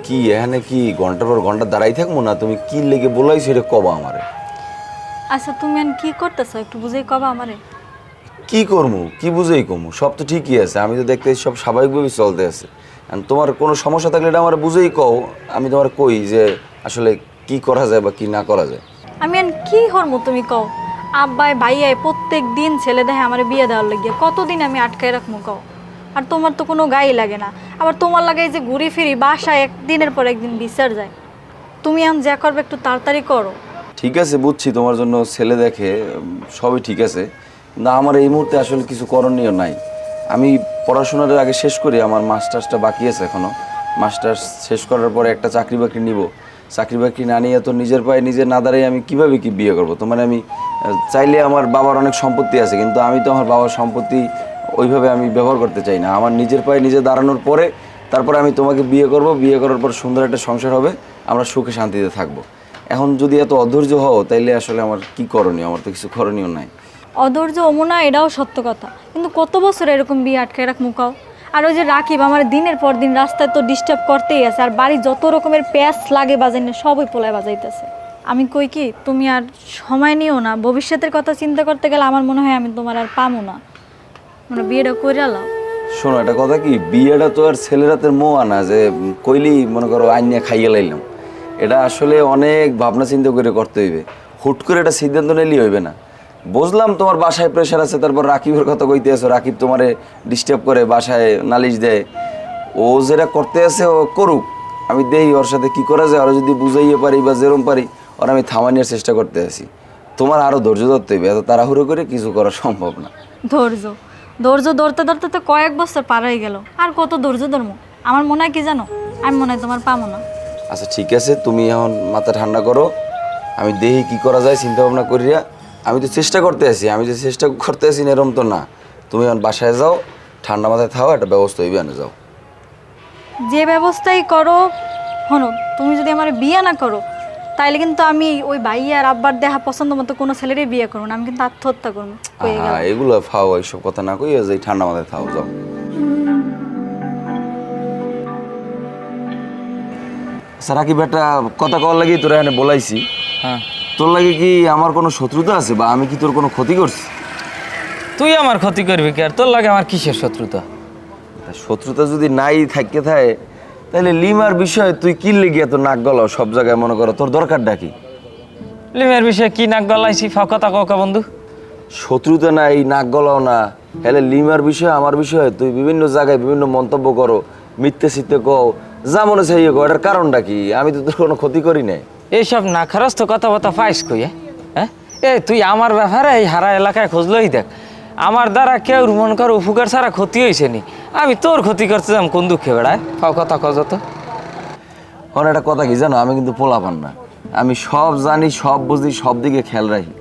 কি এখানে কি ঘন্টার পর ঘন্টা দাঁড়াই থাকবো না? তুমি কি লেগে বলাই সেটা কবা আমারে। আচ্ছা তুমি এখন কি করতেছো একটু বুঝেই কবা আমারে। কি করবো, কি বুঝেই কমু? সব তো ঠিকই আছে, আমি তো দেখতে সব স্বাভাবিকভাবেই চলতে আছে। আর তোমার কোনো সমস্যা থাকলে এটা আমার বুঝেই কও, আমি তোমার কই যে আসলে কি করা যায় বা কি না করা যায়। আমি এখন কি হরমু তুমি কও? আব্বাই ভাইয়াই প্রত্যেক দিন ছেলে দেখে আমার বিয়ে দেওয়ার লাগিয়ে কতদিন আমি আটকায় রাখবো কও? আর তোমার তো কোনো গায়ে লাগে না, আবার তোমার লাগে এই যে ঘুরি ফিরি বাসায় একদিনের পর একদিন বিচার যায়। তুমি এখন যা করবে একটু তাড়াতাড়ি করো। ঠিক আছে বুঝছি, তোমার জন্য ছেলে দেখে সবই ঠিক আছে, না আমার এই মুহূর্তে আসলে কিছু করণীয় নাই। আমি পড়াশোনার আগে শেষ করি, আমার মাস্টার্সটা বাকি আছে এখনও। মাস্টার্স শেষ করার পরে একটা চাকরি বাকরি নিব। চাকরি বাকরি না নিয়ে তো নিজের পায়ে নিজে না দাঁড়িয়ে আমি কীভাবে কি বিয়ে করবো? তোমার আমি চাইলে আমার বাবার অনেক সম্পত্তি আছে, কিন্তু আমি তো আমার বাবার সম্পত্তি ওইভাবে আমি ব্যবহার করতে চাই না। আমার নিজের পায়ে নিজে দাঁড়ানোর পরে তারপরে আমি তোমাকে বিয়ে করব, বিয়ে করার পর সুন্দর একটা সংসার হবে, আমরা সুখে শান্তিতে থাকবো। এখন যদি এত অধৈর্য হও তাইলে আসলে আমার কি করণীয়? আমার তো কিছু করণীয় নাই। অধৈর্য অমনা এটাও সত্য কথা, কিন্তু কত বছর এরকম বিয়ে আটকায় রাখ মুখাও। আর ওই যে রাকিব আমার দিনের পর দিন রাস্তায় তো ডিস্টার্ব করতেই আছে, আর বাড়ি যত রকমের প্যাঁচ লাগে বাজাই না সবই পোলায় বাজাইতেছে। আমি কই কি তুমি আর সময় নিও না, ভবিষ্যতের কথা চিন্তা করতে গেলে আমার মনে হয় আমি তোমার আর পামো না, মানে বিয়েটা করে আলাও। শোনো, একটা কথা কি, বিয়েটা তো আর ছেলের হাতের মোয়া না যে কইলি মনে করো আইন নিয়ে খাইয়ে লাইলাম। এটা আসলে অনেক ভাবনা চিন্তা করে করতে হইবে, হুট করে এটা সিদ্ধান্ত নিলেই হইবে না। বুঝলাম তোমার বাসায় প্রেশার আছে, তারপর রাকিবের কথা কইতে আছো, রাকিব তোমারে ডিস্টার্ব করে, বাসায় নালিশ দেয়। ও যেটা করতে আছে ও করুক, আমি দেই ওর সাথে কি করা যায়, ওরা যদি বুঝাইয়ে পারি বা যেরম পারি ওর আমি থামানোর চেষ্টা করতে আছি। তোমার আরও ধৈর্য ধরতে হইবে, এত তাড়াহুড়ো করে কিছু করা সম্ভব না। ধৈর্য ধৈর্য ধরতে ধরতে তো কয়েক বছর পার হয়ে গেল, আর কত ধৈর্য ধরবো? আমার মনে হয় কি জানো, আমি মনে হয় তোমার পামো না। আচ্ছা ঠিক আছে, তুমি এখন মাথা ঠান্ডা করো, আমি দেখি কি করা যায় চিন্তা ভাবনা করিয়া। আমি তো চেষ্টা করতে আছি, আমি যে চেষ্টা করতে আছি না এরম তো না। তুমি এখন বাসায় যাও, ঠান্ডা মাথায় থাও, একটা ব্যবস্থা হইবে, আনে যাও। যে ব্যবস্থাই করো, শোনো তুমি যদি আমার বিয়ে না করো তাইলে কিন্তু আমি ওই ভাই আর আব্বার দেখা পছন্দ মতো কোনো ছেলেরই বিয়ে করবো না, আমি কিন্তু আত্মহত্যা করবো। হয়ে গেল। হ্যাঁ, এগুলো ফাও, এইসব কথা না কইয়া যাই, ঠান্ডা মাথায় থাও, যাও। সারা কি বেটা কথা কওয়ার লাগি তোরা এখানে বলাইছি। হ্যাঁ, তোর লাগে কি আমার কোনো শত্রুতা আছে, বা আমি কি তোর কোনো ক্ষতি করছি? তুই আমার ক্ষতি করবি কি? আর তোর লাগে আমার কিসের শত্রুতা? তা শত্রুতা যদি নাই থাকতে থাকে তাহলে লিমার বিষয়ে তুই কি লেগে এত নাক গলাও সব জায়গায়? মনে করো তোর দরকারটা কি? লিমের বিষয়ে কি নাক গলাইছি? কথা ককা বন্ধু। শত্রুতা নাই, নাক গলাও না, হেলে লিমার বিষয়ে আমার বিষয়ে তুই বিভিন্ন জায়গায় বিভিন্ন মন্তব্য করো, মিথ্যে সিথ্যে কও, যা মনে চাইয়ে কও। এটার কারণটা কি? আমি তো তোর কোনো ক্ষতি করি নাই। এইসব না খারস্ত কথাবার্তা পাইস কই? হ্যাঁ, এই তুই আমার ব্যাপারে এই হারা এলাকায় খুঁজলই দেখ, আমার দ্বারা কেউ মন কর উপকার ছাড়া ক্ষতি হয়েছে নি, আমি তোর ক্ষতি করতে যাম কোন দুঃখে বেড়ায়? ফাও কথা কজ তো। একটা কথা কি জানো, আমি কিন্তু পোলাপান না, আমি সব জানি, সব বুঝি, সব দিকে খেয়াল রাখি।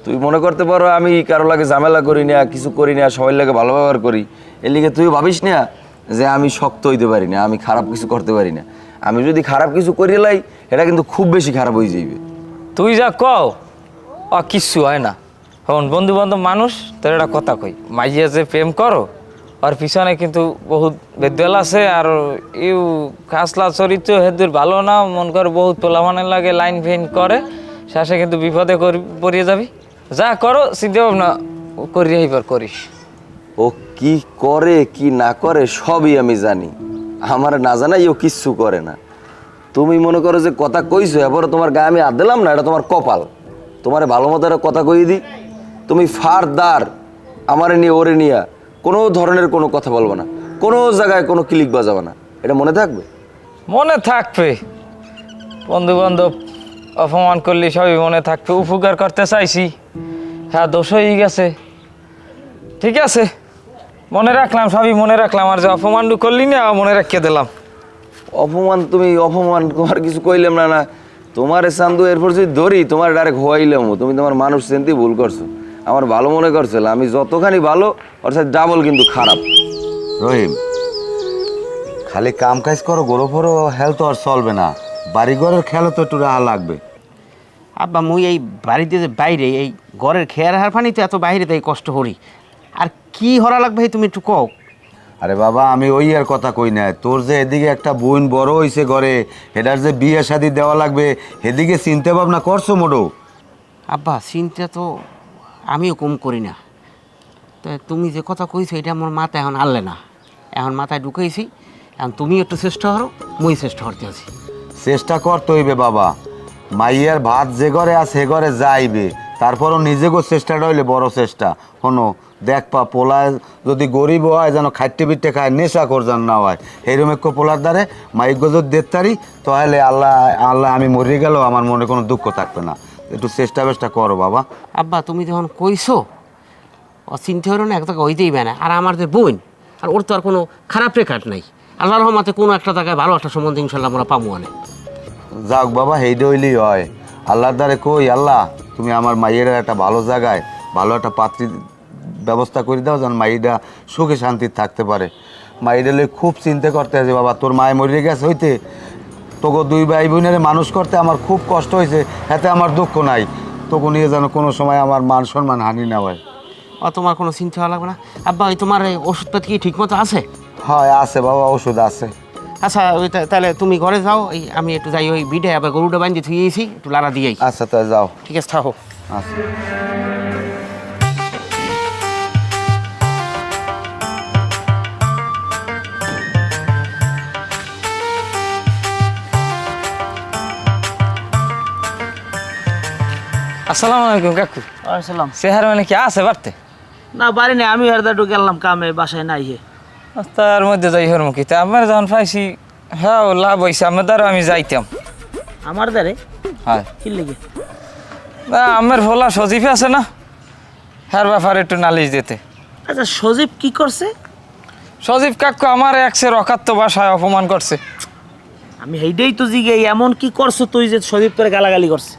তুই মনে করতে পারো আমি কারো লাগে ঝামেলা করি না, কিছু করি না, সবাই লাগে ভালো ব্যবহার করি, এর লিগে তুই ভাবিস না যে আমি শক্ত হইতে পারি না, আমি খারাপ কিছু করতে পারি না। আমি যদি খারাপ কিছু করিয়ে লাই এটা কিন্তু খুব বেশি খারাপ হয়ে যাইবে। তুই যা কও কিচ্ছু হয় না। হন বন্ধু বান্ধব মানুষ, তোর একটা কথা কই, মাইয়া যে প্রেম করো ওর পিছনে কিন্তু বহুত বেদবেল আছে, আর ইউ খাসলা চরিত্র হেদুর ভালো না, মন করে বহুত পোলামানের লাগে লাইন ফেইন করে, শেষে কিন্তু বিপদে পড়িয়ে যাবি। যা করো চিন্তা ভাবনা করিয়ে এইবার করিস। ও কি করে কি না করে সবই আমি জানি, আমার না জানাই ও কিচ্ছু করে না। তুমি মনে করো যে কথা কইছো এবারে তোমার গায়ে আমি হাত দিলাম না, এটা তোমার কপাল। তোমার ভালো মতো একটা কথা কই দিই, তুমি ফারদার আমারে নিয়ে ওরে নিয়ে কোনো ধরনের কোনো কথা বলবো না, কোনো জায়গায় কোনো ক্লিক বাজাবো না, এটা মনে থাকবে? মনে থাকবে, বন্ধু বান্ধব অপমান করলি সবই মনে থাকবে। উপকার করতে চাইছি, হ্যাঁ দোষ হয়ে গেছে, ঠিক আছে মনে রাখলাম, সবই মনে রাখলাম। আর যে অপমান করলি না মনে রাখিয়ে দিলাম। অপমান? তুমি অপমান তোমার কিছু কইলাম না, না তোমার চান্দু এরপর যদি ধরি তোমার ডাইরেক্ট হওয়াইলাম। তুমি তোমার মানুষ চিনতেই ভুল করছো, আমার ভালো মনে করছিল, আমি যতখানি ভালো ওর সাথে ডাবল কিন্তু খারাপ। রহিম, খালি কাম কাজ করো, গরো ফরো হেলথ আর চলবে না, বাড়িঘরের খেয়ালও তো একটু রাহা লাগবে। আব্বা মুই এই বাড়িতে যে বাইরে এই ঘরের খেয়ার হার ফানি তো এত বাইরে তাই কষ্ট করি, আর কি হরা লাগবে তুমি একটু কও। আরে বাবা আমি ওই আর কথা কই না, তোর যে এদিকে একটা বোন বড় হইছে ঘরে, এটার যে বিয়ে শাদি দেওয়া লাগবে এদিকে চিন্তা ভাবনা করছো মোটো? আব্বা চিন্তা তো আমিও কম করি না, তা তুমি যে কথা কইছো এটা আমার মাথায় এখন আনলে না, এখন মাথায় ঢুকাইছি। এখন তুমি একটু চেষ্টা করো, মুই চেষ্টা করতে আছি। চেষ্টা করতে হইবে বাবা, মাইয়ার ভাত যে ঘরে আছে সে ঘরে যাইবে, তারপরও নিজেকেও চেষ্টাটা হইলে বড় চেষ্টা। শোনো দেখ পা পোলায় যদি গরিব হয় যেন খাইটে পিঠে খায়, নেশা কর যেন না হয়, এইরকম একটু পোলার দ্বারে মাইক গজর দেখতারি, তাহলে আল্লাহ আল্লাহ আমি মরে গেলেও আমার মনে কোনো দুঃখ থাকবে না। একটু চেষ্টা বেষ্টা করো বাবা। আব্বা তুমি যখন কইছো ও চিন্তা হলো না, একটা হইতেই না। আর আমার যে বোন, আর ওর তো আর কোনো খারাপ রেখাট নাই, আল্লাহর রহমতে কোনো একটা জায়গায় ভালো একটা সম্বন্ধ ইনশাল্লাহ আমরা পাবো অনেক। যাক বাবা হেইডে হইলেই হয়। আল্লাহর দ্বারে কই আল্লাহ তুমি আমার মাইয়ের একটা ভালো জায়গায় ভালো একটা পাত্রী ব্যবস্থা করে দাও, যেন মাইটা সুখে শান্তিতে থাকতে পারে। মাইটা লই খুব চিন্তা করতে আছে বাবা, তোর মায়ে মরে গেছে হইতে তোকে দুই ভাই বোনের মানুষ করতে আমার খুব কষ্ট হয়েছে, এতে আমার দুঃখ নাই। তোকে নিয়ে যেন কোনো সময় আমার মান সম্মান হানি না হয়। ও তোমার কোনো চিন্তা হওয়া লাগবে না। আব্বা ওই তোমার এই ওষুধপাতি কি ঠিক মতো আছে? হয় আছে বাবা, ওষুধ আছে। আচ্ছা ওই তাহলে তুমি ঘরে যাও, এই আমি একটু যাই ওই বিডে আবার গরুটা বান্ধি থুয়েছি, একটু লাড়া দিয়েই। আচ্ছা তাই যাও। ঠিক আছে থাকো। আচ্ছা আসসালামু আলাইকুম কাকু। আসসালাম। চেহারা মানে কি আছে বাড়তে? না বাড়ি নেই, আমি আর দাদু গেলাম কামে, বাসায় নাই হে। তার মধ্যে যাই হর মুখি আমার যখন পাইছি, হ্যাঁ লাভ হয়েছে আমার দ্বারা আমি যাইতাম। আমার দ্বারে হ্যাঁ কি লেগে? না আমার ভোলা সজীব আছে না, হ্যার ব্যাপারে একটু নালিশ দিতে। আচ্ছা সজীব কি করছে? সজীব কাকু আমার একসের অকাত্য ভাষায় অপমান করছে। আমি হেইডেই তো জিগে, এমন কি করছো তুই যে সজীব তোরে গালাগালি করছে?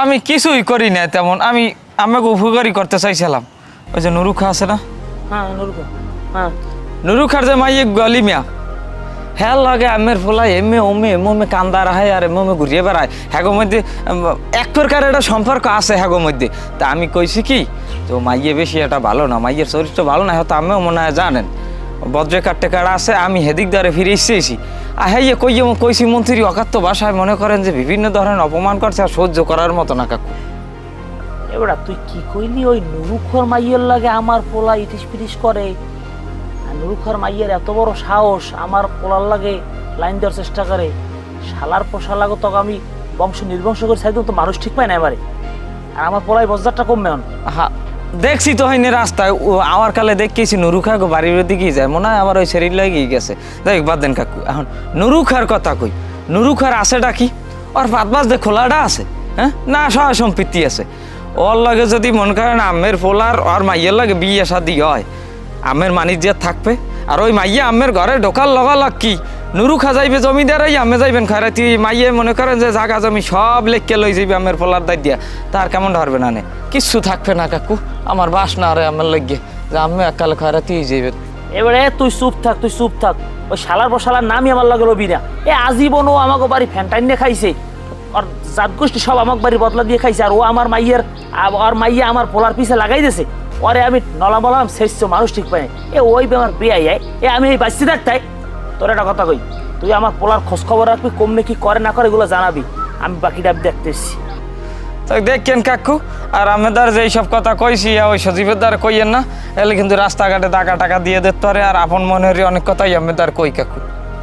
আমি কিছুই করি না তেমন, আমি আমাকে উপকারই করতে চাইছিলাম। ওই যে নুরুখা আছে না, হ্যাঁ নুরুখা, হ্যাঁ নুরুখার যে মাইয়ে গলি মিয়া, হ্যাঁ লাগে আমের ফোলা এমে ওমে এমে কান্দা রাহায় আর এমে ঘুরিয়ে বেড়ায়, হ্যাগোর মধ্যে এক প্রকার একটা সম্পর্ক আছে হ্যাগোর মধ্যে। তা আমি কইছি কি তো মাইয়ে বেশি এটা ভালো না, মাইয়ের চরিত্র ভালো না, হয়তো আমিও মনে হয় জানেন বজ্রে কাটতে কাটা আছে, আমি হেদিক দ্বারে ফিরে এসেছি। আর হ্যাঁ কইছি মন্ত্রী অকাত্য ভাষায় মনে করেন যে বিভিন্ন ধরনের অপমান করছে, আর সহ্য করার মতো না কাকু। এবার তুই কি কইলি ওই নুরুখর মাইয়ের লাগে আমার পোলা ইটিস পিটিস করে? আর নুরুখর মাইয়ের এত বড় সাহস আমার পোলার লাগে লাইন দেওয়ার চেষ্টা করে? শালার পোষা লাগো তোকে আমি বংশ নির্বংশ করে চাইতাম, তো মানুষ ঠিক পায় না এবারে। আর আমার পোলাই বজ্জারটা কমবে এখন। হ্যাঁ দেখছি তো হয়নি রাস্তায়, আমার কালে দেখেছি নুরুখা বাড়ির দিকেই যায়, মনে হয় আবার ওই শরীর লাগিয়ে গেছে। দেখ বাদ দেন কাকু, এখন নুরুখার কথা কই। নুরুখার আছেটা কি? ওর পাত বাস দিয়ে খোলাটা আছে, হ্যাঁ না সহায় সম্পত্তি আছে। ওর লাগে যদি মনে করেন আমের পোলার আর মাইয়ের লাগে বিয়ে শাদি হয়, আমের মানিজ্য থাকবে। আর ওই মাইয়া আমের ঘরে ঢোকার লগালগ কি নুরুখা যাইবে জমিদারাই, আমে যাইবেন খয়রাতি। মাইয়ে মনে করেন যে জাগা জমি সব লেখকে লই যাইবে আমের পোলার দায় দিয়া, তার কেমন ধরবে না নে, কিচ্ছু থাকবে না কাকু। আমার বাস না আরে আমার লেগে যে আমি একালে খয়রাতি যাইবে। এবারে তুই চুপ থাক, তুই চুপ থাক। ওই শালার বসালার নামই আমার লাগে রবি না। আজীবনও আমাকে বাড়ি ফ্যান্টাইন নিয়ে খাইছে, আর জাত গোষ্ঠী সব আমাকে বাড়ি বদলা দিয়ে খাইছে। আর ও আমার মাইয়ের আর মাইয়া আমার পোলার পিছে লাগাই দিয়েছে। ওরে আমি নলা বলাম শেষ মানুষ ঠিক পাই। ওই আমার বিয়ে আয়, আমি এই বাঁচতে থাকতাই। তোর একটা কথা কই, তুই আমার পোলার খোঁজ খবর রাখবি, কমনে কি করে না করে এগুলো জানাবি, আমি বাকিটা দেখতে এসছি। তাই দেখেন কাকু, আর আমেদার যে এইসব কথা কইছি ওই সজীবের দ্বারা কইয়েন না, এলে কিন্তু রাস্তাঘাটে টাকা টাকা দিয়ে দিতে পারে। আর আপন মনের অনেক কথাই আমেদার কই কাকু।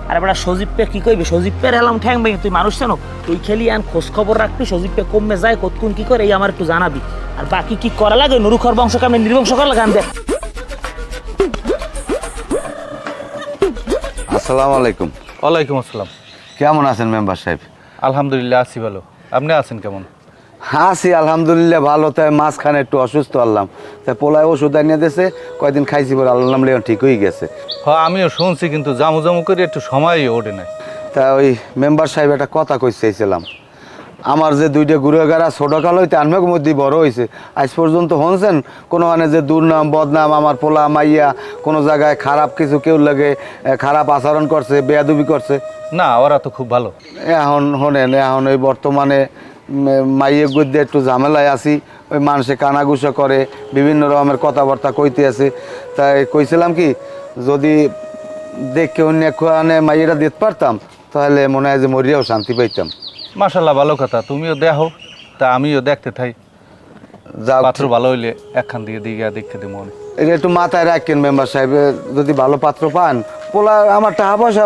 আর বেটা সজীব পে কি কইবি? সজীব পের এলাম ঠ্যাং ভেঙে, তুই মানুষ জানো, তুই খেলি আন খোঁজ খবর রাখবি, সজীব পে কমে যায় কতক্ষণ কি করে এই আমার একটু জানাবি। আর বাকি কি করা লাগে নুরুখর বংশ কামে নির্বংশ করা লাগে আমি দেখ। আসসালামু আলাইকুম। ওয়ালাইকুম আসসালাম। কেমন আছেন মেম্বার সাহেব? আলহামদুলিল্লাহ আছি ভালো, আপনি আছেন কেমন? আছি আলহামদুলিল্লাহ ভালো। তাই মাঝখানে একটু অসুস্থ হলাম, তাই পোলায় ওষুধ আনিয়ে দিয়েছে, কয়দিন খাইছি পরে আল্লাহ নামলে ঠিক হয়ে গেছে। হ্যাঁ আমিও শুনছি, কিন্তু জামু জামু করে একটু সময়ই ওঠে নাই। তা ওই মেম্বার সাহেব একটা কথা কই চাইছিলাম, আমার যে দুইটা গুরুগারা ছোটকাল হইতে আনমের মধ্যে বড় হয়েছে, আজ পর্যন্ত শুনছেন কোনো মানে যে দুর্নাম বদনাম আমার পোলা মাইয়া কোনো জায়গায় খারাপ কিছু কেউ লাগে খারাপ আচরণ করছে, বেয়াদবি করছে? না, ওরা তো খুব ভালো। এখন শোনেন, এখন ওই বর্তমানে মাইয়ে গদ্যে একটু ঝামেলায় আছি, ওই মানুষে কানাগুসা করে, বিভিন্ন রকমের কথাবার্তা কইতে আছে। তাই কইছিলাম কি যদি দেখে অন্য কোয়ানে মাইয়েরা দিতে পারতাম তাহলে মনে হয় যে মরিয়াও শান্তি পাইতাম। মাশাল্লাহ, ভালো কথা। তুমিও দেখো, তা আমিও দেখতে থাই। যা পাত্র ভালো হইলে একখান দিয়ে দিকে দেখতে দিব মনে। এটা একটু মাথায় রাখেন মেম্বার সাহেব, যদি ভালো পাত্র পান পোলা আমার টাকা পয়সা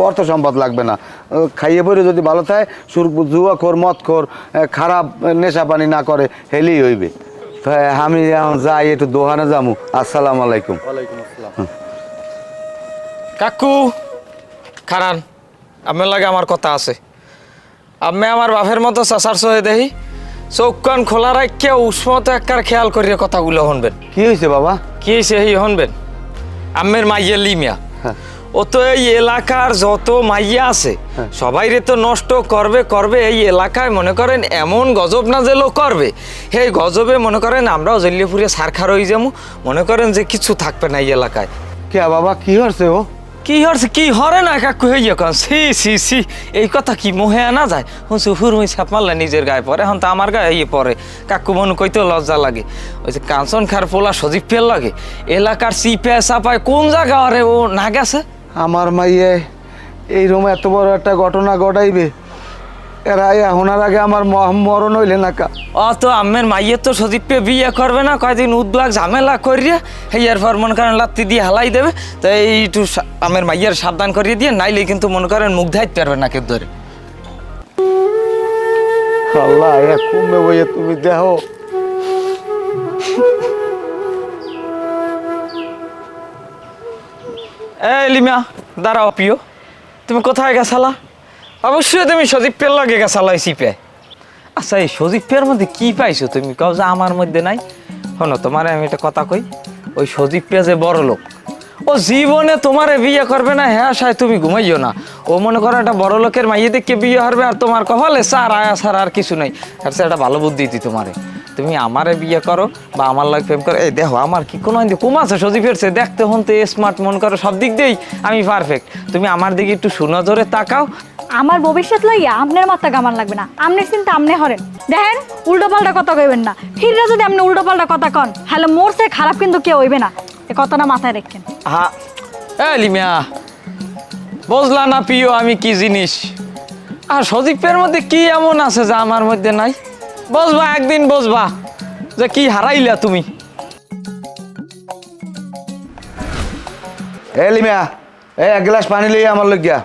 অর্থ সম্পদ লাগবে না, খাইয়ে পরে যদি ভালো থাকে, জুয়াখোর মদখোর খারাপ নেশা পানি না করে হেলেই হইবে। তো আমি এখন যাই, একটু দোকানে যাবো। আসসালামু আলাইকুম। কাকু খারান, আপনার লাগে আমার কথা আছে। আমি আমার বাপের মতো চাচার সহে দেখি, চোখ কান খোলা রাখিয়া উষ্মত একবার খেয়াল করিয়া কথাগুলো শুনবেন। কি হয়েছে বাবা? কি হয়েছে এই শুনবেন। আমের মাইয়া লিমিয়া, ও তো এই এলাকার যত মাইয়া আছে সবাইরে তো নষ্ট করবে করবে। এই এলাকায় মনে করেন এমন গজব না যে লোক করবে, সেই গজবে মনে করেন আমরাও জল্লিয়ে ফুরিয়ে সারখার হয়ে যাবো। মনে করেন যে কিছু থাকবে না এই এলাকায়। কে বাবা, কি হচ্ছে ও? কি হচ্ছে কি হরে না কাকু হইয়া কন সি সি সি, এই কথা কি মোহে আনা যায়? হুঁচু হুরমুই ছাপ মারলে নিজের গায়ে পরে, এখন তো আমার গায়ে ইয়ে পরে। কাকু মনে কইতেও লজ্জা লাগে। ওই যে কাঞ্চন খার পোলা সজীব পেল লাগে, এলাকার চিপে চাপায় কোন জায়গা আরে ও না গেছে। আমার মাইয়ে এই রুমে এত বড় একটা ঘটনা ঘটাইবে, এরা এখনার আগে আমার মরণ হইলে না কা। অত আমের মাইয়ে তো সজীবকে বিয়ে করবে না, কয়দিন উদ্লাগ ঝামেলা করিয়ে হেয়ার পর মনে করেন লাত্তি দিয়ে হালাই দেবে। তো এইটু আমের মাইয়ের সাবধান করিয়ে দিয়ে, নাইলে কিন্তু মনে করেন মুখ ধাইতে পারবে না কেউ ধরে। আল্লাহ কমবে বইয়ে তুমি দেখো। এই লিমা দাঁড়াও প্রিয়, তুমি কোথায় গেছালা? অবশ্যই তুমি সজীব পের লাগে গেছালা এই চিপে। আচ্ছা এই সজীব পের মধ্যে কি পাইছো তুমি, কাউ যে আমার মধ্যে নাই? শোনো তোমারে আমি একটা কথা কই, ওই সজীব পে যে বড় লোক, ও জীবনে তোমারে বিয়ে করবে না। হ্যাঁ সাই তুমি ঘুমাইও না, ও মনে করো একটা বড় লোকের মাইয়ে দেখে বিয়ে হারবে, আর তোমার কপালে চার আয়া ছাড়া আর কিছু নাই। আর সে একটা ভালো বুদ্ধি দিই তোমারে, তুমি আমারে বিয়ে করো বা আমার লাগে প্রেম করো। এই দেখো আমার কি কোনো কম আছে সজীবের চেয়ে, দেখতে হতে স্মার্ট মন করো, সব দিক দিয়েই আমি পারফেক্ট। তুমি আমার দিকে একটু সুনজরে তাকাও। আমার ভবিষ্যৎ লইয়া আপনার মাথা গামান লাগবে না, আমনের চিন্তা আমনে হরেন। দেখেন উল্টো পাল্টা কথা কইবেন না, ফিররা যদি আপনি উল্টো পাল্টা কথা কন হ্যালো মোর সে খারাপ কিন্তু কেউ হইবে না, এ কথাটা মাথায় রাখেন। হ্যাঁ এই লিমিয়া, বুঝলা না প্রিয় আমি কি জিনিস? আর সজীবের মধ্যে কি এমন আছে যা আমার মধ্যে নাই? বুঝবা একদিন, বুঝবা যে কি হারাইলা তুমি। এ লিমিয়া, এক গ্লাস পানি লইয়া আমার লইয়া।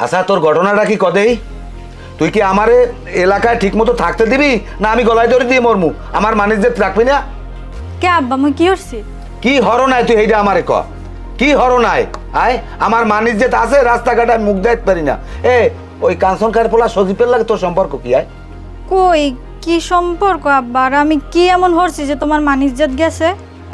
আচ্ছা তোর ঘটনাটা কি কদেই? তুই কি আমারে এলাকায় ঠিক মতো থাকতে দিবি, না আমি গলায় ধরে দিয়ে মরমু? আমার মানিজ্যত রাখবি না? কে আব্বা মুই কি করছি? কি হর নাই তুই এইটা আমারে ক, কি হর নাই? আয় আমার মানিজ্যত আছে, রাস্তাঘাটে মুখ দেখতে পারি না। এ ওই কাঞ্চন খায়ের পোলা সজীবের লাগে তোর সম্পর্ক কি? আয় কই কি সম্পর্ক আব্বা? আর আমি কি এমন হরছি যে তোমার মান ইজ্জত গেছে?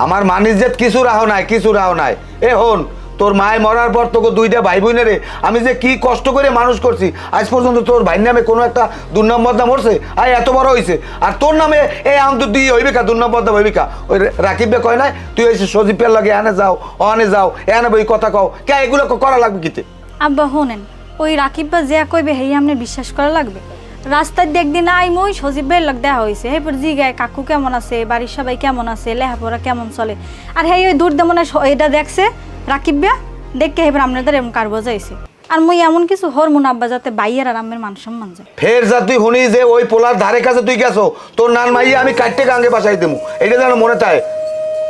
আমার মানিজ্যত কিছু রাহ নাই, কিছু রাহ নাই। এ হন, তোর মায় মরার পর তোকে দুইটা ভাই বোনেরে আমি যে কি কষ্ট করে মানুষ করছি, আজ পর্যন্ত তোর ভাইয়ের নামে কোনো একটা দুর্নাম বদনাম হচ্ছে? আয় এত বড় হয়েছে আর তোর নামে এই আম তো দুই হইবে কা, দুর্নাম বদনাম হইবে কা? ওই রাকিব বে কয় নাই তুই ওই সজীবের লাগে এনে যাও অনে যাও এনে বই কথা কও কে, এগুলো করা লাগবে কিতে? আব্বা হোনেন, ওই রাকিব বা যে কইবে হেই আমনে বিশ্বাস করা লাগবে? রাস্তায় দেখদিন আই মই সজীব ভাইয়ের লাগ দেখা হয়েছে, এরপর জিগায় কাকু কেমন আছে, বাড়ির সবাই কেমন আছে, লেহাপড়া কেমন চলে। আর হেই ওই দূর দেমনে এটা দেখছে রাকিব বে, দেখে এবার আপনাদের এমন কার বোঝাইছে। আর মুই এমন কিছু হরমোন আব্বা যাতে বাইয়ের আর আমের মান সম্মান যায়। ফের যা তুই শুনি যে ওই পোলার ধারে কাছে তুই গেছো, তোর নান মাইয়া আমি কাটতে গাঙ্গে বাসাই দেবো, এটা যেন মনে থাকে।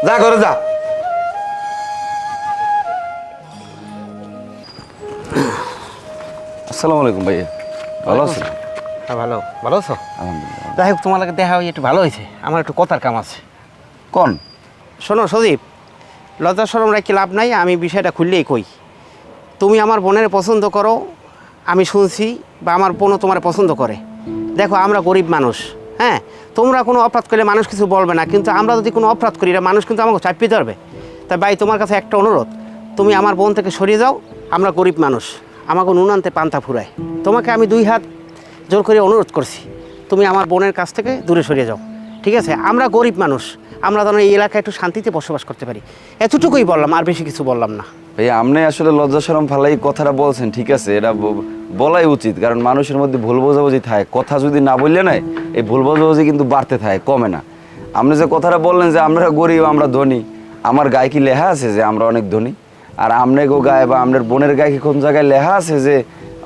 যা ঘরে যা। আসসালামু আলাইকুম ভাইয়া, ভালো আছেন? হ্যাঁ ভালো, ভালো আছো? আলহামদুলিল্লাহ। যাই হোক তোমার লাগে দেখা হয়ে একটু ভালো হয়েছে, আমার একটু কথার কাম আছে। কোন? শোনো সজীব, লজ্জা শরম রাখি লাভ নাই, আমি বিষয়টা খুললেই কই। তুমি আমার বোনের পছন্দ করো, আমি শুনছি, বা আমার বোনও তোমার পছন্দ করে। দেখো আমরা গরিব মানুষ, হ্যাঁ, তোমরা কোনো অপরাধ করলে মানুষ কিছু বলবে না, কিন্তু আমরা যদি কোনো অপরাধ করি এটা মানুষ কিন্তু আমাকে চাপিয়ে ধরবে। তাই ভাই তোমার কাছে একটা অনুরোধ, তুমি আমার বোন থেকে সরিয়ে যাও। আমরা গরিব মানুষ, আমাকে নুন আনতে পান্তা ফুরায়। তোমাকে আমি 2 হাত জোর করে অনুরোধ করছি, তুমি আমার বোনের কাছ থেকে দূরে সরিয়ে যাও। ঠিক আছে? আমরা গরিব মানুষ, আমরা যেন এই এলাকায় একটু শান্তিতে বসবাস করতে পারি, এতটুকুই বললাম, আর বেশি কিছু বললাম না। ভাইয়া আপনি আসলে লজ্জা শরম ফালাই কথাটা বলছেন, ঠিক আছে, এটা বলাই উচিত, কারণ মানুষের মধ্যে ভুল বোঝাবুঝি থাকে, কথা যদি না বললে নাই এই ভুল বোঝাবুঝি কিন্তু বাড়তে থাকে, কমে না। আপনি যে কথাটা বললেন যে আমরা গরিব আমরা ধনী, আমার গায়ে কি লেখা আছে যে আমরা অনেক ধনী? আর আপনার গায়ে বা আপনার বোনের গায়ে কি কোন জায়গায় লেখা আছে যে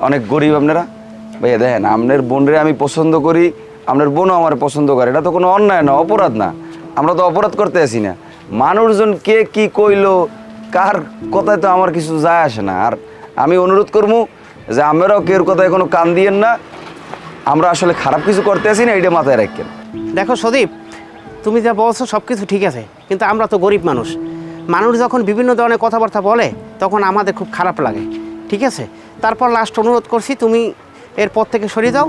অনেক গরিব আপনারা? ভাইয়া দেখেন, আপনার বোনরে আমি পছন্দ করি, আপনার বোনও আমার পছন্দ করে, এটা তো কোনো অন্যায় না, অপরাধ না। আমরা তো অপরাধ করতে আসি না। মানুষজন কে কি কইলো কার কথায় তো আমার কিছু যায় আসে না। আর আমি অনুরোধ করবো যে আমরাও কেউর কথায় কোনো কান দিয়েন না, আমরা আসলে খারাপ কিছু করতে আসি না, এইটা মাথায় রাখেন। দেখো সদীপ, তুমি যা বলছো সব কিছু ঠিক আছে, কিন্তু আমরা তো গরিব মানুষ, মানুষ যখন বিভিন্ন ধরনের কথাবার্তা বলে তখন আমাদের খুব খারাপ লাগে, ঠিক আছে? তারপর লাস্ট অনুরোধ করছি তুমি এর পর থেকে সরে যাও,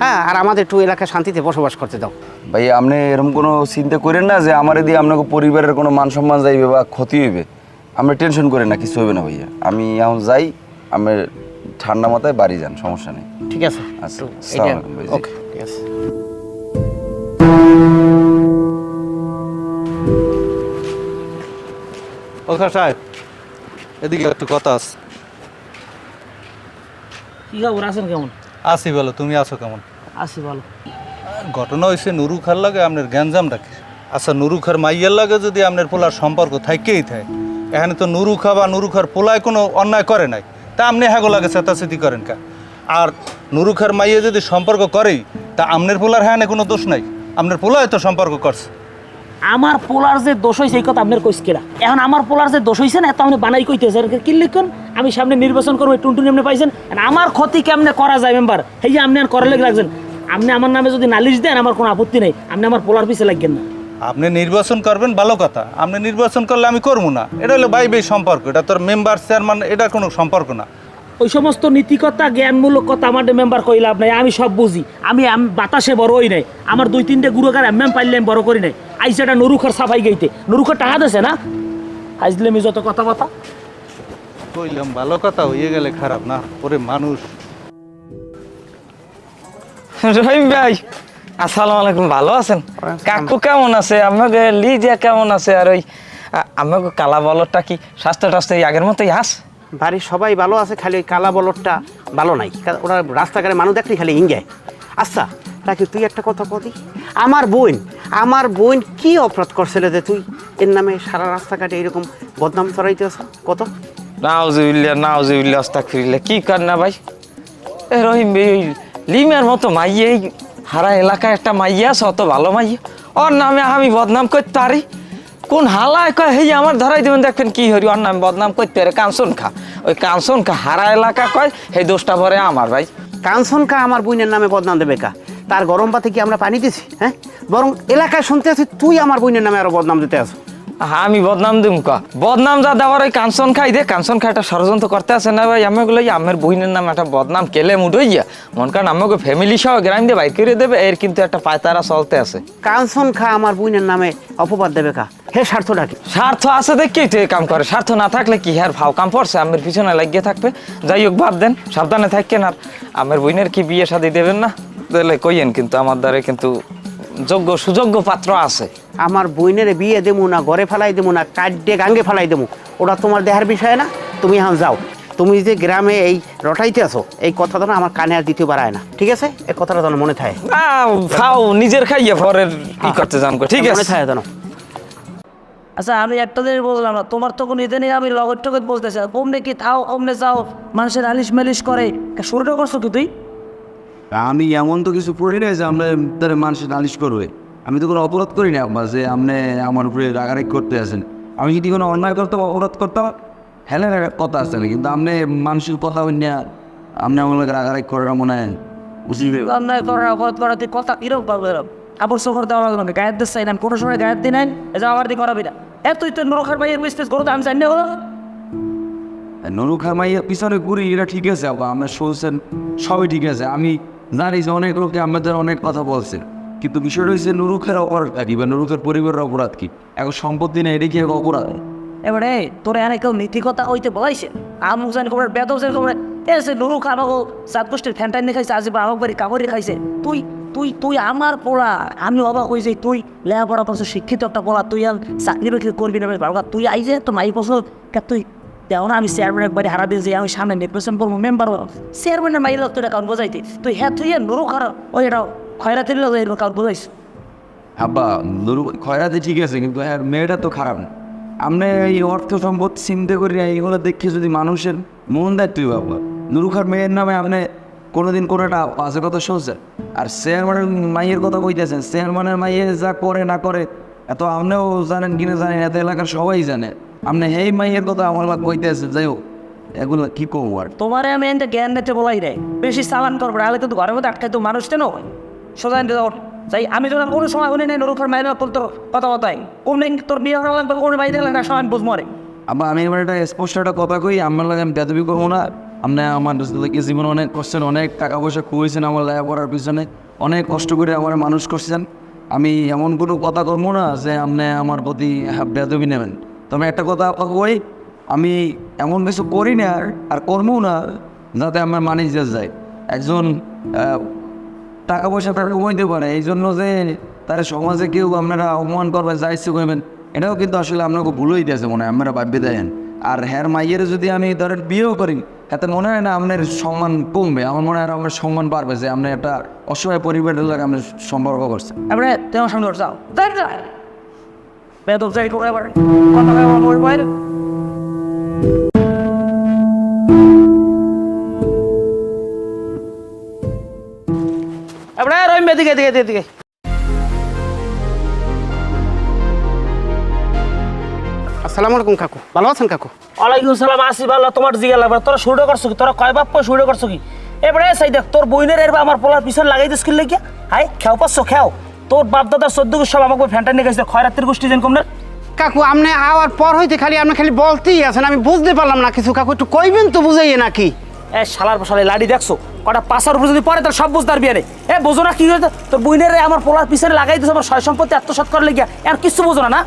হ্যাঁ, আর আমাদের একটু এলাকায় শান্তিতে বসবাস করতে দাও। ভাই আপনি এরকম কোনো চিন্তা করেন না যে আমার দিয়ে আপনাকে পরিবারের কোনো মান সম্মান যাইবে বা ক্ষতি হইবে, আমরা টেনশন করেন না, কিছু হবে না ভাইয়া। আমি এখন যাই, আমি ঠান্ডা মাথায় বাড়ি যান, সমস্যা নেই। ঠিক আছে? আচ্ছা, তো আসসালামু এটা- আলাইকুম ভাই। ওকে, ঠিক আছে। ওখা সাহেব, এদিকে একটু কথা আছে। কি খবর, আছেন কেমন? আসি বলো, তুমি আছো কেমন? আছি ভালো। ঘটনা হয়েছে নুরু খার লাগে আপনার গ্যাঞ্জাম ডাকে। আচ্ছা, নুরু খার মাইয়ার লাগে যদি আপনার পোলার সম্পর্ক থাকেই থাকে, এখানে তো নুরু খা বা নুরু খার পোলায় কোনো অন্যায় করে নাই, তা আপনি হ্যাগো লাগে চেতাচেতি করেন কা? আর নুরু খার মাইয়া যদি সম্পর্ক করেই, তা আপনার পোলার হ্যাঁ কোনো দোষ নাই, আপনার পোলায় তো সম্পর্ক করছে। আমার পোলার যে দোষ হয়েছে এই কথা আপনার কইস কেরা? এখন আমার পোলার যে দোষ হয়েছে না, এত আপনি বানাই কইতেছে কি লিখুন? আমি সামনে নির্বাচন করবো, টুনটুনি আপনি পাইছেন, আমার ক্ষতি কেমনে করা যায় মেম্বার, এই যে আপনি আর করার লেগে লাগছেন। আপনি আমার নামে যদি নালিশ দেন আমার কোনো আপত্তি নেই, আপনি আমার পোলার পিছে লাগবেন না। আপনি নির্বাচন করবেন ভালো কথা, আপনি নির্বাচন করলে আমি করবো না, এটা হলো ভাই ভাই সম্পর্ক, এটা তোর মেম্বার চেয়ারম্যান এটা কোনো সম্পর্ক না। ওই সমস্ত নীতিকতা জ্ঞানমূলক কথা আমার মেম্বার কই লাভ নাই, আমি সব বুঝি। আমি বাতাসে বড় হই নাই, আমার 2-3টে গুরুকার এমএম পাইলে আমি বড় করি নাই। আইসাটা নুরুখার সাফাই গাইতে, নুরুখার টাকা দিয়েছে না, আইসলে আমি যত কথা কথা কইলাম ভালো কথা হয়ে গেলে খারাপ না, ওরে মানুষ। রহিম ভাই, আসসালামু আলাইকুম, ভালো আছেন? কাকু কেমন আছে? আমাকে লিজিয়া কেমন আছে? আর ওই আমাকে কালা বলরটা কি স্বাস্থ্য টাস্থ্য আগের মতোই হাস? বাড়ির সবাই ভালো আছে, খালি ওই কালা বলদটা ভালো নাই, ওরা রাস্তাঘাটে মানুষ দেখলে খালি ইঞ্জায়। আচ্ছা রাখি, তুই একটা কথা বলি, আমার বোন কি অপরাধ করছিল যে তুই এর নামে সারা রাস্তাঘাটে এরকম বদনাম ছড়াইতেছ? কত নাউজুবিল্লাহ আস্তাগফিরুল্লাহ, কি কর না ভাই? এ রহিম ভাই, ওই লিমের মতো মাইয়ে, এই হারা এলাকায় একটা মাইয়া আছে, অত ভালো মাইয়া, ওর নামে আমি বদনাম করতে পারি? কোন হালায় কয় হেই আমার ধরাই দেবেন, দেখেন কি হরি, ওর নামে বদনাম করতে পারে? কাঞ্চন খা, ওই কাঞ্চন খা হারা এলাকা কয়, সেই দোষটা ভরে আমার ভাই। কাঞ্চন কা আমার বোনের নামে বদনাম দেবে কা? তার গরম পাতে কি আমরা পানি দিছি? হ্যাঁ, বরং এলাকায় শুনতে আছি তুই আমার বোনের নামে আরো বদনাম দিতে আছো। আমি বদনাম দিম কা? বদনাম যা দেওয়ার ওই কাঞ্চন খাই দে, কাঞ্চন খাই একটা ষড়যন্ত্র করতে আছে না ভাই, আমি গুলো আমার বহিনের নামে একটা বদনাম কেলে মুঠোই গিয়া, মন কারণ আমাকে ফ্যামিলি সহ গ্রাম দিয়ে বাইর করে দেবে, এর কিন্তু একটা পায়তারা চলতে আছে। কাঞ্চন খা আমার বোনের নামে অপবাদ দেবে কা? হে স্বার্থটা কি? স্বার্থ আছে দেখেই তো এই কাম করে, স্বার্থ না থাকলে কি হ্যার ভাও কাম পড়ছে, আমার পিছনে লাগিয়ে থাকবে। যাই হোক বাদ দেন, সাবধানে থাকেন। আর আমার বোনের কি বিয়ে শাদী দেবেন না? তাহলে কইয়েন, কিন্তু আমার দ্বারে কিন্তু যোগ্য সুযোগ্য পাত্র আছে। আমার বোনের বিয়ে দেবো না, ঘরে ফেলাই দেবো না, কাটে গাঙ্গে ফেলাই দেবো, ওটা তোমার দেহার বিষয় না। তুমি এখন যাও, তুমি যে গ্রামে এই রটাইতে আছো এই কথাটা না আমার কানে আর দ্বিতীয়বার আয় না, ঠিক আছে? এই কথাটা যেন মনে থাকে। খাও নিজের খাইয়ে পরের ই করতে জান, ঠিক মনে আছে? থাকে যেন। আচ্ছা আমি একটা জিনিস বললাম না, তোমার তো কোনো ইতে নেই, আমি লগর টগত বলতেছি, কমনে কি থাও কমনে যাও, মানুষের আলিশ মালিশ করে, শুরুটা করছো কি তুই? আমি এমন তো কিছু পড়ি না যে আমরা তারা মানুষের নালিশ করবে। আমি তো কোনো অপরাধ করি না আব্বা, যে আপনি আমার উপরে রাগারাগ করতে আছেন। আমি যদি কোনো অন্যায় করতাম, অপরাধ করতাম, হেলে কথা আছে না, কিন্তু আপনি মানুষের কথা না, আপনি আমার লোক রাগারাগ করার মনে হয় উচিত। অন্যায় করা অপরাধ করা তুই কথা কিরকম পাবো এরকম আবার সফর দেওয়া লাগবে, গায়ের দেশ চাই না, কোনো সময় গায়ের দিন আইন যা আমার দিয়ে করাবি না। তুই তো নরখার ভাইয়ের বিজনেস করো, আমি জানি না হলো নুরু খামাইয়া পিছনে ঘুরি, এটা ঠিক আছে আব্বা, আপনার শুনছেন সবই ঠিক আছে। আমি জানি যে অনেক লোকে আমাদের অনেক কথা বলছে, কিন্তু বিষয়টা হচ্ছে নুরুখের অপরাধ কি বা নুরুখের পরিবারের অপরাধ কি? এখন সম্পত্তি নেই, এটা কি এক অপরাধ? এবারে তোর এনে কেউ নীতিকতা হইতে বলাইছে, আমুক জানি খবর বেদক জানি খবর, এসে নুরু খাবো সাত গোষ্ঠীর ফ্যানটাইন খাইছে, আজ আমাক বাড়ি কাপড়ে খাইছে, তুই তুই আমার পোলা, আমি অবাক হয়েছি, তুই লেখাপড়া করছো, শিক্ষিত একটা পোলা, তুই আর চাকরি বাকরি করবি না বাবা, তুই আইজে তো মাই পছন্দ, তুই দেও না আমি চেয়ারম্যান একবারে হারা দিয়েছি, আমি সামনে নির্বাচন করবো, মেম্বার চেয়ারম্যানের মাইল তোর অ্যাকাউন্ট বোঝাইতে, তুই হ্যাঁ তুই নুরু খারাপ ওই এটা খয়রাতের অ্যাকাউন্ট বোঝাইছ। আব্বা নুরু খয়রাতে ঠিক আছে, কিন্তু হ্যাঁ মেয়েটা তো খারাপ না। আপনি এই অর্থ সম্পদ চিন্তা করি এইগুলো দেখে যদি মানুষের মন দেয়, তুই বাবা নুরুখার মেয়ের নামে আপনি কোনোদিন কোনো একটা বাজে কথা শুনছেন? আর চেয়ারম্যানের মাইয়ের কথা কইতেছেন, চেয়ারম্যানের মাইয়ে যা করে না করে এত আপনিও জানেন কিনা জানেন, এত এলাকার সবাই জানে। আপনি এই মাইয়ের কথা আমার কইতেছেন, যাই হোক এগুলো কি করবো আর। তোমারে আমি এনতে জ্ঞান দিতে বলাই রে, বেশি চালান করবো নাহলে কিন্তু ঘরের মধ্যে আটকাই তো মানুষ কেন সোজা এনতে যাও যাই। আমি যখন কোনো সময় উনি নেই নুরুখার মাইরে বলতো কথা কথাই কোন তোর বিয়ে করা লাগবে, কোনো বাইরে লাগবে না, সময় বুঝবো রে। আবার আমি এবার একটা স্পষ্ট একটা কথা কই, আমার লাগে আমি বেদবি করবো না। আপনি আমার জীবনে অনেক করছেন, অনেক টাকা পয়সা খুঁজেছেন আমার লেখাপড়ার পিছনে, অনেক কষ্ট করে আমার মানুষ করছেন। আমি এমন কোনো কথা করবো না যে আপনি আমার প্রতি বেদবি নেবেন। তবে একটা কথা কই, আমি এমন কিছু করি না আর করবো না যাতে আমার মানি যায়। একজন টাকা পয়সা কমাইতে পারে, এই জন্য যে তার সমাজে কেউ আপনারা অপমান করবেন, যা ইচ্ছে করবেন, এটাও কিন্তু আসলে আপনাকে ভুলই দিয়েছে মনে হয়, আপনারা ভাববে দেন। আর হ্যার মাইয়ের যদি আমি ধরেন বিয়েও করি, এতে মনে হয় না আপনার সম্মান কমবে, আমার মনে হয় আমার সম্মান বাড়বে যে আপনি একটা অসহায় পরিবারের লাগে আপনি সম্পর্ক করছেন। এবারে তোমার সামনে যাও বেদব যাই করে এবার কথা মোর বাইরে এবারে রহিম এদিকে এদিকে এদিকে। আসসালামু আলাইকুম কাকু, ভালো আছেন কাকু? ওয়ালাইকুম সালাম, আসিফ আল্লাহ তোমার জিগা লাগবে। তোরা শুরু করছো কি? তোরা কয় বাপ শুরু করছো কি? এবারে সাই দেখ তোর বইনের এরবা আমার পোলার পিছনে লাগাই দিস কিনলে কি? হাই খেও পাচ্ছ খেও, তোর বাপ দাদার 14 গোষ্ঠী সব আমাকে ফ্যানটা নিয়ে গেছে, খয়রাতের গোষ্ঠী যেন কমনে। কাকু আপনি আওয়ার পর হইতে খালি আপনি খালি বলতেই আছেন, আমি বুঝতে পারলাম না কিছু। কাকু একটু কইবেন তো, বুঝাইয়ে নাকি? এ শালার শালে লাড়ি দেখছো কটা পাশার উপরে যদি পড়ে তাহলে সব বুঝতে বিয়ে নেই। এ বোঝো না কি হয়েছে? তোর বইনের আমার পোলার পিছনে লাগাই দিস আমার সয় সম্পত্তি আত্মসাৎ করে লেগে, আর কিছু বোঝো না না?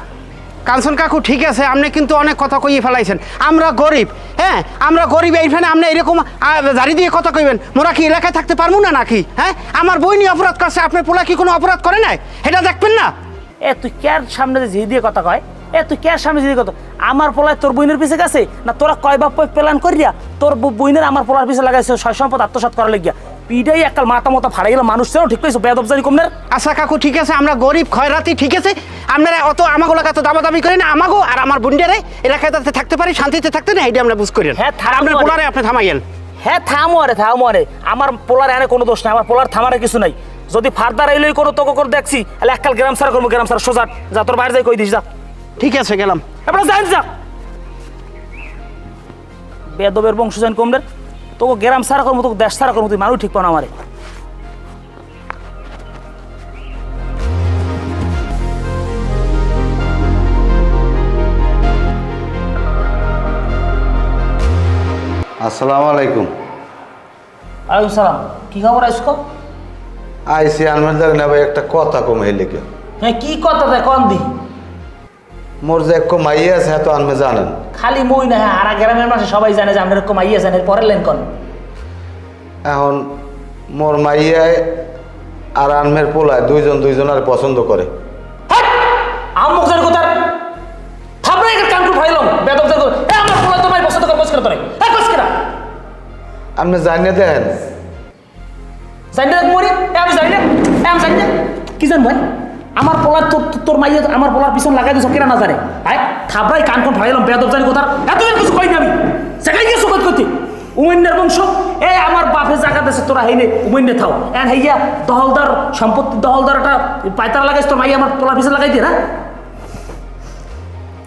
কাঞ্চন কাকু ঠিক আছে, আপনি কিন্তু অনেক কথা কইয়ে ফেলাইছেন। আমরা গরিব, হ্যাঁ আমরা গরিব, এইখানে আপনি এরকম জারি দিয়ে কথা কইবেন, মোরা কি এলাকায় থাকতে পারবো না নাকি? হ্যাঁ আমার বই নিয়ে অপরাধ করছে, আপনার পোলা কি কোনো অপরাধ করে নাই? এটা দেখবেন না? এ তুই কার সামনে যে দিয়ে কথা কয়? এ তুই কার সামনে যে কথা? আমার পোলায় তোর বইনের পিছে গেছে না? তোরা কয় বাপ প্ল্যান করিয়া তোর বইনের আমার পোলার পিছে লাগাইছে সয় সম্পদ আত্মসাৎ করা লেগিয়া? পিডাই একাল মাথা মতো ফাড়াই গেল মানুষ চেনো, ঠিক কইছো? বেদব জানি কমনের। আচ্ছা কাকু ঠিক আছে, আমরা গরিব খয়রাতি, ঠিক আছে, আপনারা অত আমাগো এলাকা তো দামাদামি করেন না, আমাগো আর আমার বুন্ডারে এলাকায় যাতে থাকতে পারি, শান্তিতে থাকতে না, এটা আমরা বুঝ করেন। হ্যাঁ, আপনার পোলারে আপনি থামাইয়েন। হ্যাঁ থামো আরে আমার পোলার এনে কোনো দোষ নাই, আমার পোলার থামারে কিছু নাই। যদি ফার্দার এলোই কোনো তোকে করে দেখছি তাহলে এককাল গ্রাম সারা করবো, গ্রাম সারা সোজা যা, তোর বাইরে যাই কই দিস যা। ঠিক আছে গেলাম। এবার যাই যা, বেদবের বংশ যান কমদের, তোকে গ্রাম সারা করবো, তোকে দেশ সারা করবো, তুই মানুষ ঠিক পাও না আমারে। আসসালামু আলাইকুম। ওয়ালাইকুম সালাম, কি খবর আজকে? আইসি আনমের দেখ না ভাই, একটা কথা কম হইলে কে? হ্যাঁ কি কথা দেখ কন দি? মোর যে এক মাইয়া আছে হ্যাঁ তো আনমে জানেন। খালি মই না, হ্যাঁ আর গ্রামের মানুষ সবাই জানে যে আমরা এরকম আইয়া জানে। পরের লাইন কন। এখন মোর মাইয়ায় আর আনমের পোলায় দুইজনের পছন্দ করে। আমুক জানি কোথার থাপড়ে একটা কান ফাইলাম বেদব জানি এ আমার পোলা তোমায় পছন্দ করে বস করে তোরে এ কস কেরা আপনি জানিয়ে দেন। জানি না মরি এ আমি জানি না, আমি জানি না কি জান ভাই? আমার পোলা তোর মাইয়া আমার পোলার পিছন লাগাই দিছ কেরা না জানে? ভাই থাপড়াই কান ফাইলাম বেদব জানি কোথার। এতদিন কিছু কই না আমি সেখাই গিয়ে সুখত করতে উমেন্যের বংশ। এ আমার বাপে জায়গা দেশে তোরা হেইনে উমেন্যে থাও এন হেইয়া দহলদার সম্পত্তি দহলদার একটা পায়তারা লাগাইছ তোর মাইয়া আমার পোলার পিছন লাগাই দিয়ে না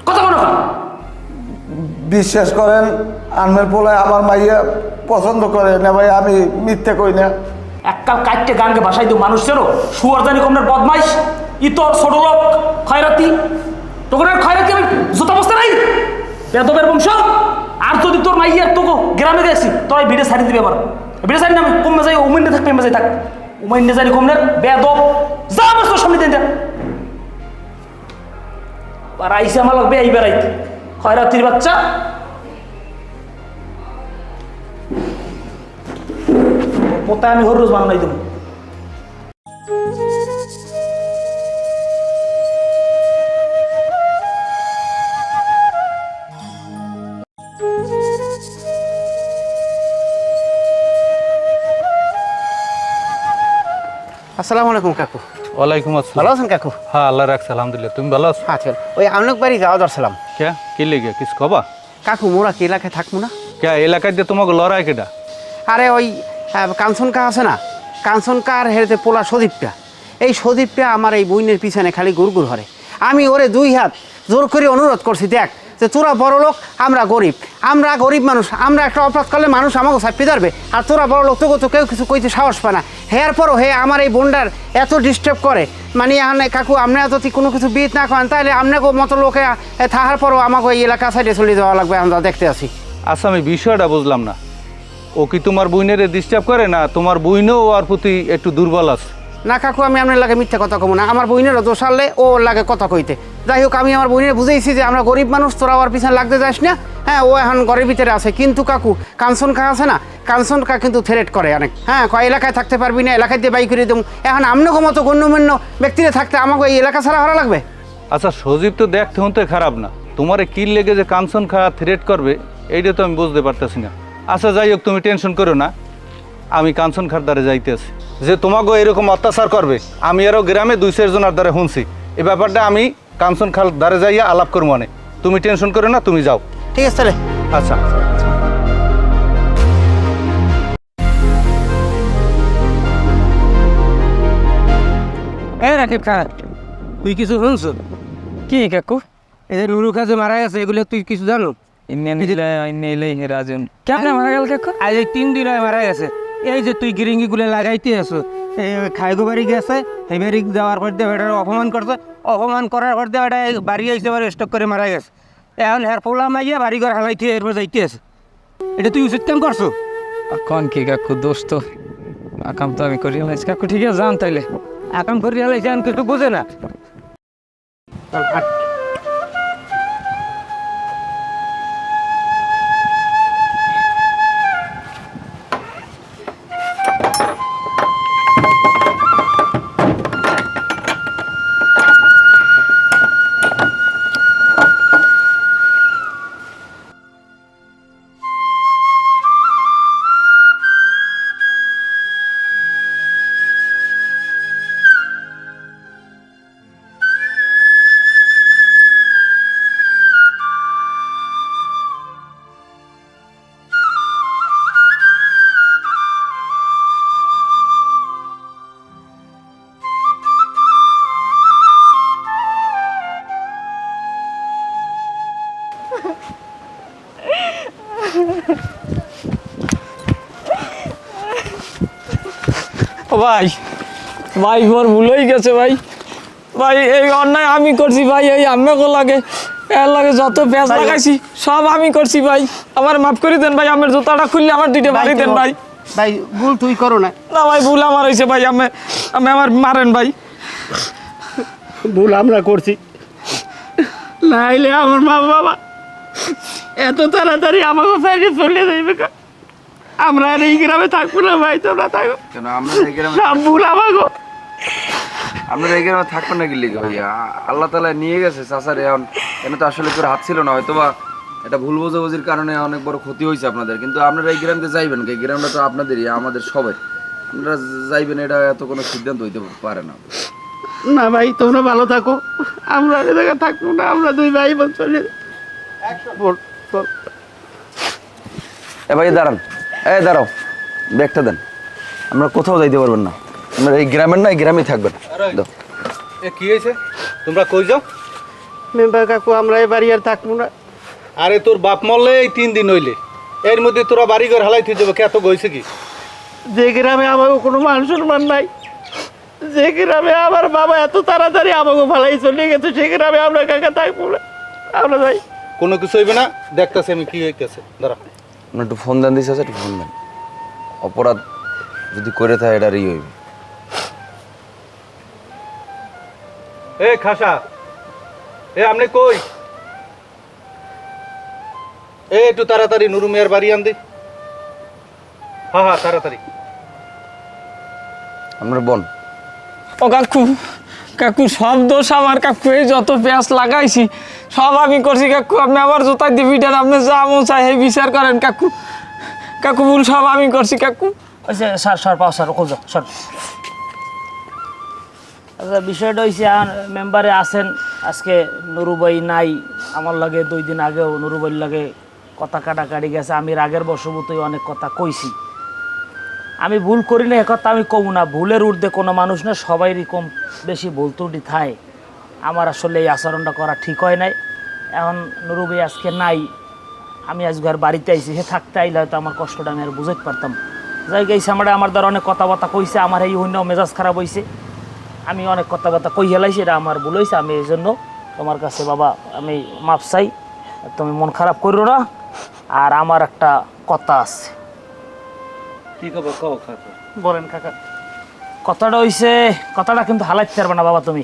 কথা মনে কর। বিশ্বাস করেন আনমের পোলায় আমার মাইয়া পছন্দ করে না ভাই, আমি মিথ্যে কই না। এককাল কাটতে গানকে ভাসাই দিও মানুষ চেনো, শুয়ার জানি কমনের বদমাইশ, ইতর ছোট লোক খয়রাতি, তোকে খয়রাতি আমি জুতা বসতে নাই বেদবের বংশ। আর যদি তোর মাইয়ার তোকে গ্রামে গেছি তোরাই ভিড়ে ছাড়ি দিবে আবার ভিড়ে ছাড়ি না, আমি কমে যাই উমেন্যে থাকবে এমে যাই থাক উমেন্যে জানি কমনের বেদব যা বস সামনে দেন আর আইসে আমার লাগবে এই বেড়াইতে খয়রাতির বাচ্চা। পোতা আমি হররোজ বানাই দেবো। আসসালামু আলাইকুম কাকু। ওয়ালাইকুম ভালো আসসালাম। আছেন কাকু? হ্যাঁ আল্লাহ রাখছে আলহামদুলিল্লাহ। তুমি ভালো আছো? আচ্ছা, ওই আমলক বাড়ি যাওয়া দরছিলাম। কে কি লেগে কিছু কবা? কাকু মোরা কি এলাকায় থাকবো না? কে এলাকায় দিয়ে তোমাকে লড়াই কেটা? আরে ওই কাঞ্চনকা আছে না, কাঞ্চনকার হেরেতে পোলা সদীপটা, এই সদীপটা আমার এই বইনের পিছনে খালি গুড়গুড় হরে। আমি ওরে 2 হাত জোর করে অনুরোধ করছি, দেখ যে তোরা বড় লোক, আমরা গরিব মানুষ, আমরা একটা অপরাধ করলে মানুষ আমাকে চাপিয়ে ধরবে, আর তোরা বড় লোক তোকে তো কেউ কিছু কইতে সাহস পায় না। হেয়ার পরও হে আমার এই বোনটার এত ডিস্টার্ব করে, মানে এখানে কাকু আপনারা যদি কোনো কিছু বিট না করেন তাহলে আপনাকে মতো লোকে থাকার পরও আমাকে এই এলাকা সাইডে চলে যাওয়া লাগবে, আমরা দেখতে আছি। আচ্ছা আমি বিষয়টা বুঝলাম না, ও কি তোমার বইনের ডিস্টার্ব করে না তোমার বইনও ওর প্রতি একটু দুর্বল আছে? না কাকু, আমি আপনার লাগে মিথ্যা কথা কব না, আমার বইনেরও দোষ আনলে ও ওর লাগে কথা কইতে। যাই হোক, আমি আমার বইনের বুঝেইছি যে আমরা গরিব মানুষ, তোরা ওর পিছনে লাগতে যাস না। হ্যাঁ, ও এখন ঘরের ভিতরে আছে, কিন্তু কাকু কাঞ্চন খা আছে না, কাঞ্চন খা কিন্তু থ্রেট করে অনেক। হ্যাঁ, কয় এলাকায় থাকতে পারবি না, এলাকায় দিয়ে বাই করে দেবো। এখন আপনাকে মতো গণ্যমান্য ব্যক্তিরা থাকতে আমাকে এই এলাকা ছাড়া হারা লাগবে? আচ্ছা সজীব তো দেখতে হতে খারাপ না, তোমার কি লেগে যে কাঞ্চন খা থ্রেট করবে এইটা তো আমি বুঝতে পারতেছি না। আচ্ছা যাই হোক, তুমি টেনশন করো না, আমি কাঞ্চন খার দ্বারে যাইতেছি। যে তোমাকেও এরকম অত্যাচার করবে আমি আরও গ্রামে 2-4 জনের দ্বারা শুনছি। এই ব্যাপারটা আমি কাঞ্চন খাল দ্বারে যাইয়া আলাপ করবো অনেক, তুমি টেনশন করো না, তুমি যাও। ঠিক আছে তাহলে। আচ্ছা এই রাকিব খা, তুই কিছু শুনছ? কি কাকু? এই যে নুরু কাজে মারা গেছে, এগুলো তুই কিছু জানো? রাজন কেমন মারা গেল কাকু? আজ এই 3 দিন হয় মারা গেছে। এই যে তুই গিরিঙ্গিগুলো লাগাইতে আছো, এই খাইগো বাড়ি গেছে, এই বাড়ি যাওয়ার পর দিয়ে এটার অপমান করছে, অপমান করার পর দিয়ে এটা বাড়ি আইসে এবার স্টক করে মারা গেছে। এখন হের পোলা মাইয়া বাড়ি ঘর হালাইতে এরপর যাইতে আছে। এটা তুই উচিত কাম করছো? কন কি কাকু, দোষ তো আকাম তো আমি করি কাকু। ঠিক আছে যান তাইলে। আকাম করে হালাইছে, এখন কিছু বোঝে না। ভাই ভাই মোর ভুল হয়ে গেছে ভাই। ভাই এই অন্যায় আমি করছি ভাই, এই আমাকে লাগে এর লাগে যত পেঁচ লাগাইছি সব আমি করছি ভাই। আমার মাফ করে দেন ভাই, আমার জুতাটা খুললে আমার 2টা বাড়ি দেন ভাই। ভাই ভুল তুই করো না। না ভাই, ভুল আমার হয়েছে ভাই, আমি আমার মারেন ভাই। ভুল আমরা করছি, নাইলে আমার মা বাবা এত তাড়াতাড়ি আমাকে সাইডে চলে যাইবে। আমরা আর এই গ্রামে থাকবো না ভাই, তোমরা থাকো। কেন আমরা এই গ্রামে সব ভুল আমাকে। আপনারা এই গ্রামে থাকবেন নাকি লিখে ভাইয়া? আল্লাহ তাআলা নিয়ে গেছে চাচার, এখন এনে তো আসলে করে হাত ছিল না, হয়তো বা এটা ভুল বোঝাবুঝির কারণে অনেক বড় ক্ষতি হয়েছে আপনাদের। কিন্তু আপনারা এই গ্রামে যাইবেন, এই গ্রামটা তো আপনাদেরই, আমাদের সবাই। আপনারা যাইবেন, এটা এত কোনো সিদ্ধান্ত হইতে পারে না। না ভাই, তোমরা ভালো থাকো, আমরা এই জায়গায় থাকবো না, আমরা 2 ভাই বোন চলে। এ ভাই দাঁড়ান, এই দাঁড়াও, ব্যাগটা দেন। আমরা কোথাও যাইতে পারবেন না, আমরা এই গ্রামের না, এই গ্রামেই থাকবেন। দাও। এ কি হয়েছে, তোমরা কই যাও? মেম্বার কাকু, আমরা এই বাড়ি আর থাকবো না। আরে তোর বাপ মরলে এই 3 দিন হইলে, এর মধ্যে তোরা বাড়ি ঘর হালাই তুই যাবো, কে এত গইছে কি? যে গ্রামে আমার কোনো মান সম্মান নাই, যে গ্রামে আমার বাবা এত তাড়াতাড়ি আমাকে ভালাই চলে গেছে, সে গ্রামে আমরা কাকা থাকবো না। আমরা ভাই কোনো কিছু হইবে না, দেখতেছি আমি কি হইতেছে। দাঁড়া আমরা একটু ফোন দেন দিছে, একটু ফোন দেন। অপরাধ যদি করে থাকে এটা ই হইবে। এ খাসা, এ আপনি কই? এ একটু তাড়াতাড়ি নুরু মিয়ার বাড়ি আন দি। হ্যাঁ হ্যাঁ তাড়াতাড়ি। আমরা বোন। ও কাকু, কাকু সব দোষ আমার কাকু, এই যত পেঁয়াজ লাগাইছি সব আমি করছি কাকু। আপনি আমার জুতায় দিবি দেন, আপনি যা মন চাই এই বিচার করেন কাকু। কাকু ভুল সব আমি করছি কাকু। স্যার স্যার পাও স্যার, ওকো যাও স্যার। আচ্ছা বিষয়টা হয়েছে মেম্বারে আছেন আজকে নুরুবাই নাই আমার লাগে 2 দিন আগেও নুরুবাইর লাগে কথা কাটাকাটি গেছে আমি রাগের বশবর্তী অনেক কথা কইছি আমি ভুল করি না একথা আমি কম না ভুলের ঊর্ধ্বে কোনো মানুষ না সবাইরই কম বেশি ভুল ত্রুটি থাকে আমার আসলে এই আচরণটা করা ঠিক হয় নাই এখন নুরুবাই আজকে নাই আমি আজকে আর বাড়িতে আইছি সে থাকতে আইলে হয়তো আমার কষ্টটা আমি আর বুঝতে পারতাম যাই গেছে আমার দ্বারা অনেক কথাবার্তা কইছে আমার এই হইন মেজাজ খারাপ হয়েছে আমি অনেক কথাবার্তা কই হেলাইছি এটা আমার ভুল হয়েছে আমি এই জন্য তোমার কাছে বাবা আমি মাপ চাই তুমি মন খারাপ করো না আর আমার একটা কথা আছে কি খবর কও কাকা বলেন কাকা কথাটা হইছে কথাটা কিন্তু হালাইতে পারবে না বাবা তুমি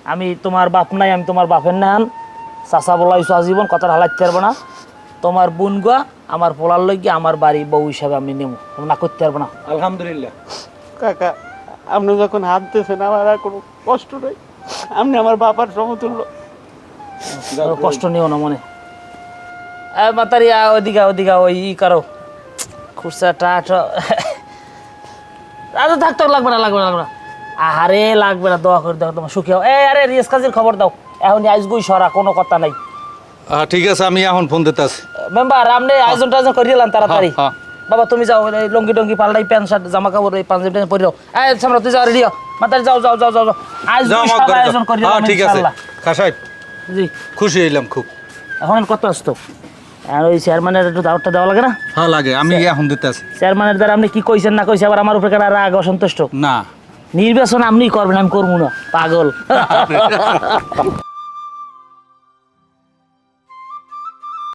আমি তোমার বাপ নাই আমি তোমার বাপের নান চাচা বলাইছো আজীবন কথাটা হালাইতে পারবে না তোমার বোন গুয়া আমার পোলার লইগে আমার বাড়ি বউ হিসাবে আমি নেব না করতে পারবো না আলহামদুলিল্লাহ কাকা আপনি যখন হাত দিয়েছেন আমার আর কোনো কষ্ট নেই আপনি আমার বাবার সমতুল্য কোনো কষ্ট নিও না মনে মাতারি ওদিকে ওদিকে ওই ই করো খুরসা টাট আচ্ছা থাকতে লাগবে না লাগবে না লাগবে না আহারে লাগবে না দোয়া করে দাও তোমার সুখী হও আরে রিয়াজ কাজের খবর দাও এখন আজগুই সরা কোনো কথা নাই ঠিক আছে আমি এখন ফোন দিতে আছি মেম্বার আপনি আয়োজন টায়োজন করে দিলাম তাড়াতাড়ি হ্যাঁ। বাবা তুমি যাও এই লঙ্গি টঙ্গি পাল্টাই প্যান্ট শার্ট জামা কাপড় এই পাঞ্জাবি টাঞ্জাবি পরে দাও সামনে তুই যাও রেডি হও মাতারি যাও যাও যাও যাও যাও আজ যাও আমার ঘরে আয়োজন করে যাও। দিলাম ঠিক আছে ইনশাআল্লাহ খাসাই জি খুশি হইলাম খুব এখন কত আসতো আর ওই চেয়ারম্যানের একটু দাওয়াতটা দেওয়া লাগে না হ্যাঁ লাগে আমি এখন দিতে আছি চেয়ারম্যানের দ্বারা আপনি কি কইছেন না কইছে আবার আমার উপরে কেন রাগ অসন্তুষ্ট না নির্বাচন আপনি করবেন আমি করবো না পাগল